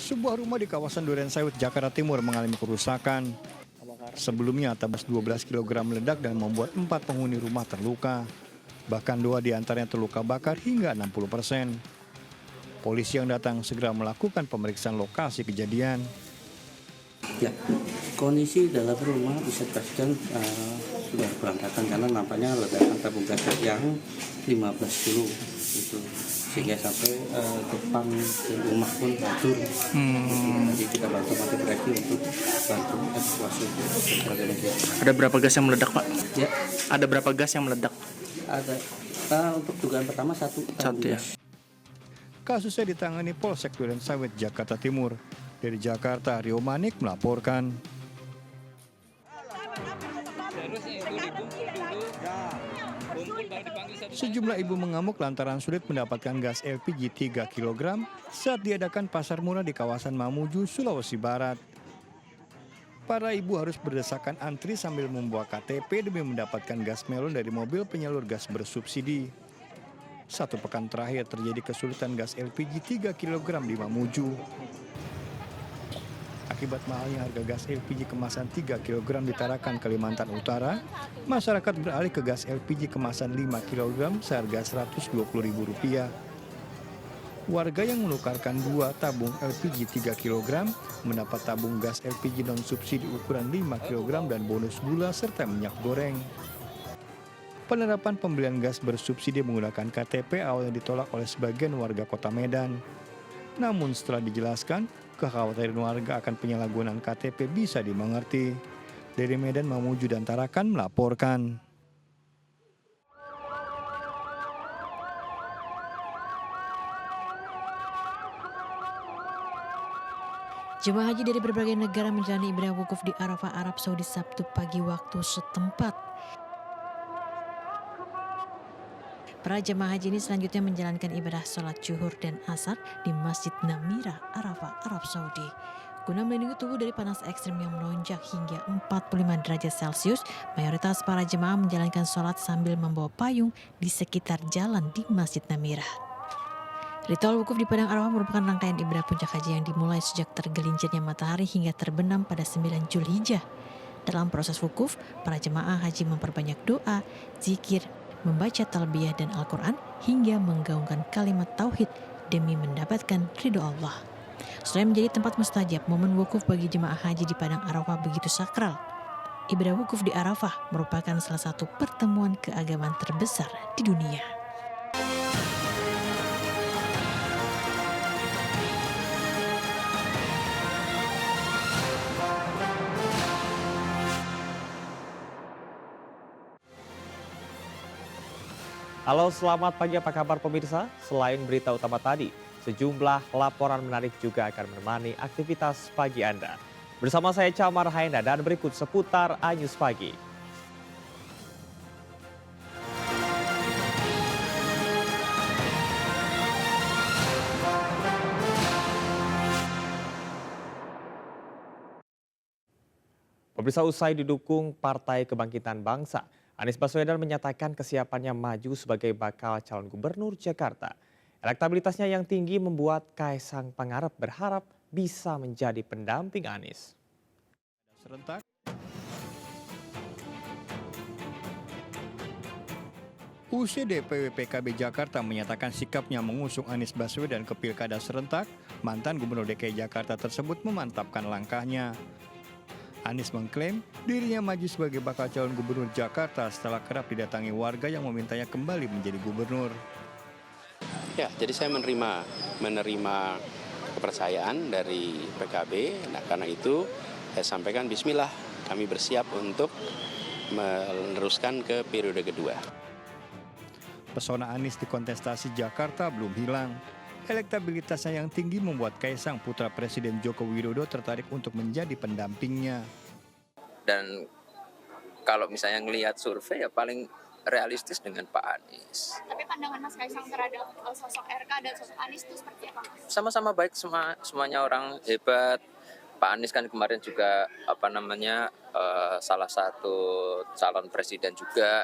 Sebuah rumah di kawasan Durensawit, Jakarta Timur mengalami kerusakan. Sebelumnya tabung 12 kg meledak dan membuat 4 penghuni rumah terluka. Bahkan 2 diantaranya terluka bakar hingga 60%. Polisi yang datang segera melakukan pemeriksaan lokasi kejadian. Ya, kondisi dalam rumah bisa dipastikan sudah berantakan karena nampaknya ledakan tabung gas yang 15 kilo itu, sehingga sampai depan rumah pun hancur. Jadi kita bantu mati berarti untuk bantu evakuasi. Ada berapa gas yang meledak, Pak? Ya, Ada berapa gas yang meledak? ada untuk dugaan pertama satu Ya. Kasusnya ditangani Polsek Durensawit, Jakarta Timur. Dari Jakarta, Rio Manik melaporkan. Sejumlah ibu mengamuk lantaran sulit mendapatkan gas LPG 3 kg saat diadakan pasar murah di kawasan Mamuju, Sulawesi Barat. Para ibu harus berdesakan antri sambil membawa KTP demi mendapatkan gas melon dari mobil penyalur gas bersubsidi. 1 pekan terakhir terjadi kesulitan gas LPG 3 kg di Mamuju. Akibat mahalnya harga gas LPG kemasan 3 kg di Tarakan, Kalimantan Utara, masyarakat beralih ke gas LPG kemasan 5 kg seharga Rp120.000. Warga yang menukarkan 2 tabung LPG 3 kg mendapat tabung gas LPG non-subsidi ukuran 5 kg dan bonus gula serta minyak goreng. Penerapan pembelian gas bersubsidi menggunakan KTP awalnya ditolak oleh sebagian warga Kota Medan. Namun setelah dijelaskan, kekhawatiran warga akan penyalahgunaan KTP bisa dimengerti. Dari Medan, Mamuju dan Tarakan melaporkan. Jemaah haji dari berbagai negara menjalani ibadah wukuf di Arafah, Arab Saudi Sabtu pagi waktu setempat. Para jemaah haji ini selanjutnya menjalankan ibadah sholat zuhur dan asar di Masjid Namira, Arafah, Arab Saudi. Guna melindungi tubuh dari panas ekstrim yang melonjak hingga 45 derajat Celcius, mayoritas para jemaah menjalankan sholat sambil membawa payung di sekitar jalan di Masjid Namira. Ritual wukuf di Padang Arafah merupakan rangkaian ibadah puncak haji yang dimulai sejak tergelincirnya matahari hingga terbenam pada 9 Zulhijjah. Dalam proses wukuf, para jemaah haji memperbanyak doa, zikir, membaca talbiyah dan Al-Quran hingga menggaungkan kalimat tauhid demi mendapatkan ridho Allah. Selain menjadi tempat mustajab, momen wukuf bagi jemaah haji di Padang Arafah begitu sakral. Ibadah wukuf di Arafah merupakan salah satu pertemuan keagamaan terbesar di dunia. Halo, selamat pagi, apa kabar pemirsa? Selain berita utama tadi, sejumlah laporan menarik juga akan menemani aktivitas pagi Anda. Bersama saya Camar Haenda dan berikut seputar Anyus Pagi. Pemirsa, usai didukung Partai Kebangkitan Bangsa, Anies Baswedan menyatakan kesiapannya maju sebagai bakal calon gubernur Jakarta. Elektabilitasnya yang tinggi membuat Kaisang Pangarep berharap bisa menjadi pendamping Anies. Serentak. UCDPW PKB Jakarta menyatakan sikapnya mengusung Anies Baswedan ke pilkada serentak. Mantan Gubernur DKI Jakarta tersebut memantapkan langkahnya. Anies mengklaim dirinya maju sebagai bakal calon gubernur Jakarta setelah kerap didatangi warga yang memintanya kembali menjadi gubernur. Ya, jadi saya menerima kepercayaan dari PKB. Nah, karena itu saya sampaikan bismillah, kami bersiap untuk meneruskan ke periode kedua. Pesona Anies di kontestasi Jakarta belum hilang. Elektabilitasnya yang tinggi membuat Kaisang, putra Presiden Joko Widodo, tertarik untuk menjadi pendampingnya. Dan kalau misalnya ngelihat survei ya paling realistis dengan Pak Anies. Tapi pandangan Mas Kaisang terhadap sosok RK dan sosok Anies itu seperti apa, Mas? Sama-sama baik, semuanya orang hebat. Pak Anies kan kemarin juga salah satu calon presiden juga.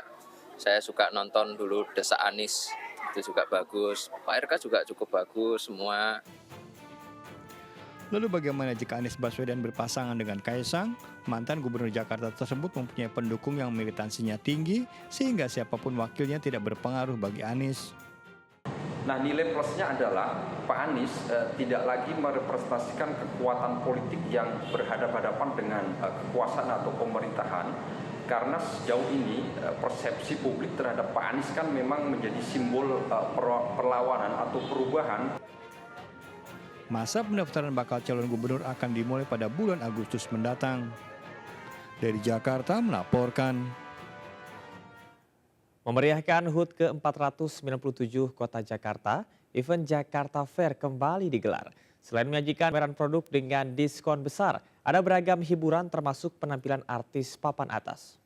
Saya suka nonton dulu Desa Anies, itu juga bagus. Pak RK juga cukup bagus semua. Lalu bagaimana jika Anies Baswedan berpasangan dengan Kaisang? Mantan Gubernur Jakarta tersebut mempunyai pendukung yang militansinya tinggi sehingga siapapun wakilnya tidak berpengaruh bagi Anies. Nah, nilai plusnya adalah Pak Anies tidak lagi merepresentasikan kekuatan politik yang berhadapan-hadapan dengan kekuasaan atau pemerintahan, karena sejauh ini persepsi publik terhadap Pak Anies kan memang menjadi simbol perlawanan atau perubahan. Masa pendaftaran bakal calon gubernur akan dimulai pada bulan Agustus mendatang. Dari Jakarta melaporkan. Memeriahkan HUT ke-497 Kota Jakarta, event Jakarta Fair kembali digelar. Selain menyajikan pameran produk dengan diskon besar, ada beragam hiburan termasuk penampilan artis papan atas.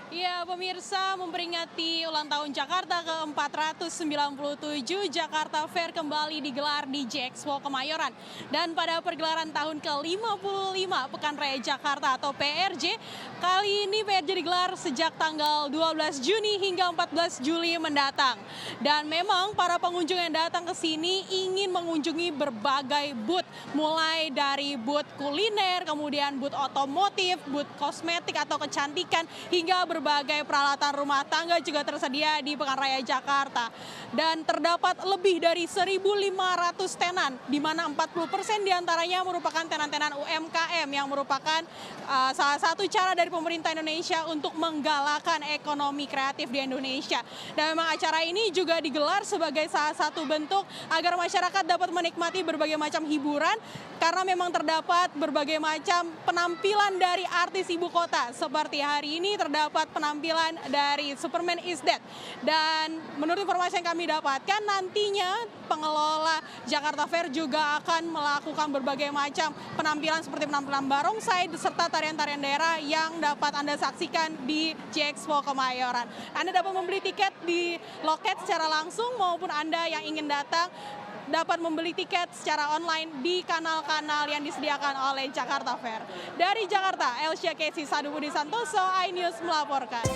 Ya, pemirsa, memperingati ulang tahun Jakarta ke-497, Jakarta Fair kembali digelar di J-Expo Kemayoran. Dan pada pergelaran tahun ke-55 Pekan Raya Jakarta atau PRJ, kali ini PRJ digelar sejak tanggal 12 Juni hingga 14 Juli mendatang. Dan memang para pengunjung yang datang ke sini ingin mengunjungi berbagai booth, mulai dari booth kuliner, kemudian booth otomotif, booth kosmetik atau kecantikan, hingga berbagai peralatan rumah tangga juga tersedia di Pekan Raya Jakarta. Dan terdapat lebih dari 1.500 tenan, di mana 40% diantaranya merupakan tenan-tenan UMKM yang merupakan salah satu cara dari pemerintah Indonesia untuk menggalakkan ekonomi kreatif di Indonesia. Dan memang acara ini juga digelar sebagai salah satu bentuk agar masyarakat dapat menikmati berbagai macam hiburan, karena memang terdapat berbagai macam penampilan dari artis ibu kota. Seperti hari ini terdapat penampilan dari Superman is Dead. Dan menurut informasi yang kami dapatkan, nantinya pengelola Jakarta Fair juga akan melakukan berbagai macam penampilan seperti penampilan barongsai serta tarian-tarian daerah yang dapat Anda saksikan di J-Expo Kemayoran. Anda dapat membeli tiket di loket secara langsung maupun Anda yang ingin datang dapat membeli tiket secara online di kanal-kanal yang disediakan oleh Jakarta Fair. Dari Jakarta, Elsya Kesi Sadu Budi Santoso, iNews melaporkan.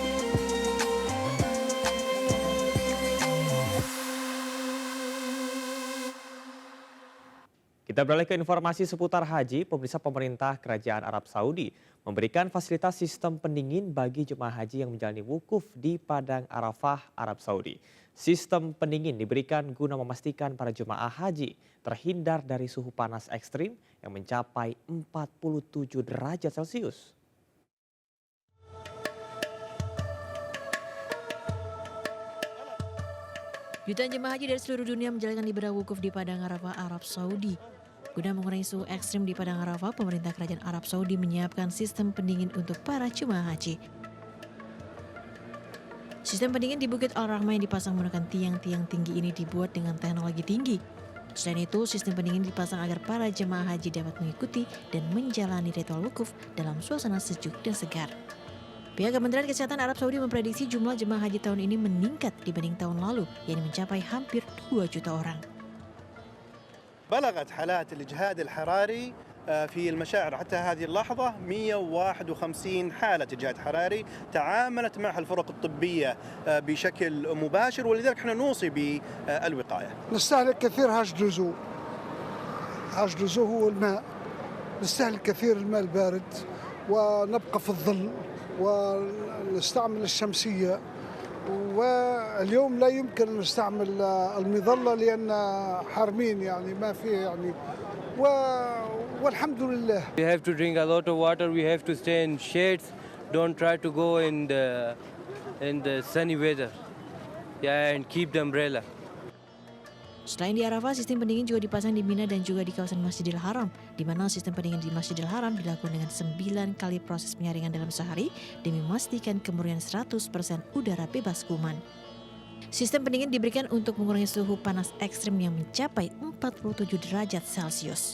Kita beralih ke informasi seputar haji. Pemerintah Kerajaan Arab Saudi memberikan fasilitas sistem pendingin bagi jemaah haji yang menjalani wukuf di Padang Arafah, Arab Saudi. Sistem pendingin diberikan guna memastikan para jemaah haji terhindar dari suhu panas ekstrim yang mencapai 47 derajat Celcius. Jutaan jemaah haji dari seluruh dunia menjalankan ibadah wukuf di Padang Arafah, Arab Saudi. Guna mengurangi suhu ekstrim di Padang Arafah, pemerintah Kerajaan Arab Saudi menyiapkan sistem pendingin untuk para jemaah haji. Sistem pendingin di Bukit Al-Rahmah yang dipasang menggunakan tiang-tiang tinggi ini dibuat dengan teknologi tinggi. Selain itu, sistem pendingin dipasang agar para jemaah haji dapat mengikuti dan menjalani ritual wukuf dalam suasana sejuk dan segar. Pihak Kementerian Kesehatan Arab Saudi memprediksi jumlah jemaah haji tahun ini meningkat dibanding tahun lalu, yakni mencapai hampir 2 juta orang. بلغت حالات الإجهاد الحراري في المشاعر حتى هذه اللحظة 151 حالة إجهاد حراري تعاملت معها الفرق الطبية بشكل مباشر، ولذلك احنا نوصي بالوقاية. نستهلك كثير H2O هو الماء، نستهلك كثير الماء البارد ونبقى في الظل ونستعمل الشمسية، واليوم لا يمكن أن نستعمل المظلة لأن حارمين يعني ما في يعني والحمد لله. We have to drink a lot of water. We have to stay in shades. Don't try to go in the sunny weather. Yeah, and keep the umbrella. Selain di Arafah, sistem pendingin juga dipasang di Mina dan juga di kawasan Masjidil Haram, di mana sistem pendingin di Masjidil Haram dilakukan dengan 9 kali proses penyaringan dalam sehari demi memastikan kemurnian 100% udara bebas kuman. Sistem pendingin diberikan untuk mengurangi suhu panas ekstrim yang mencapai 47 derajat Celcius.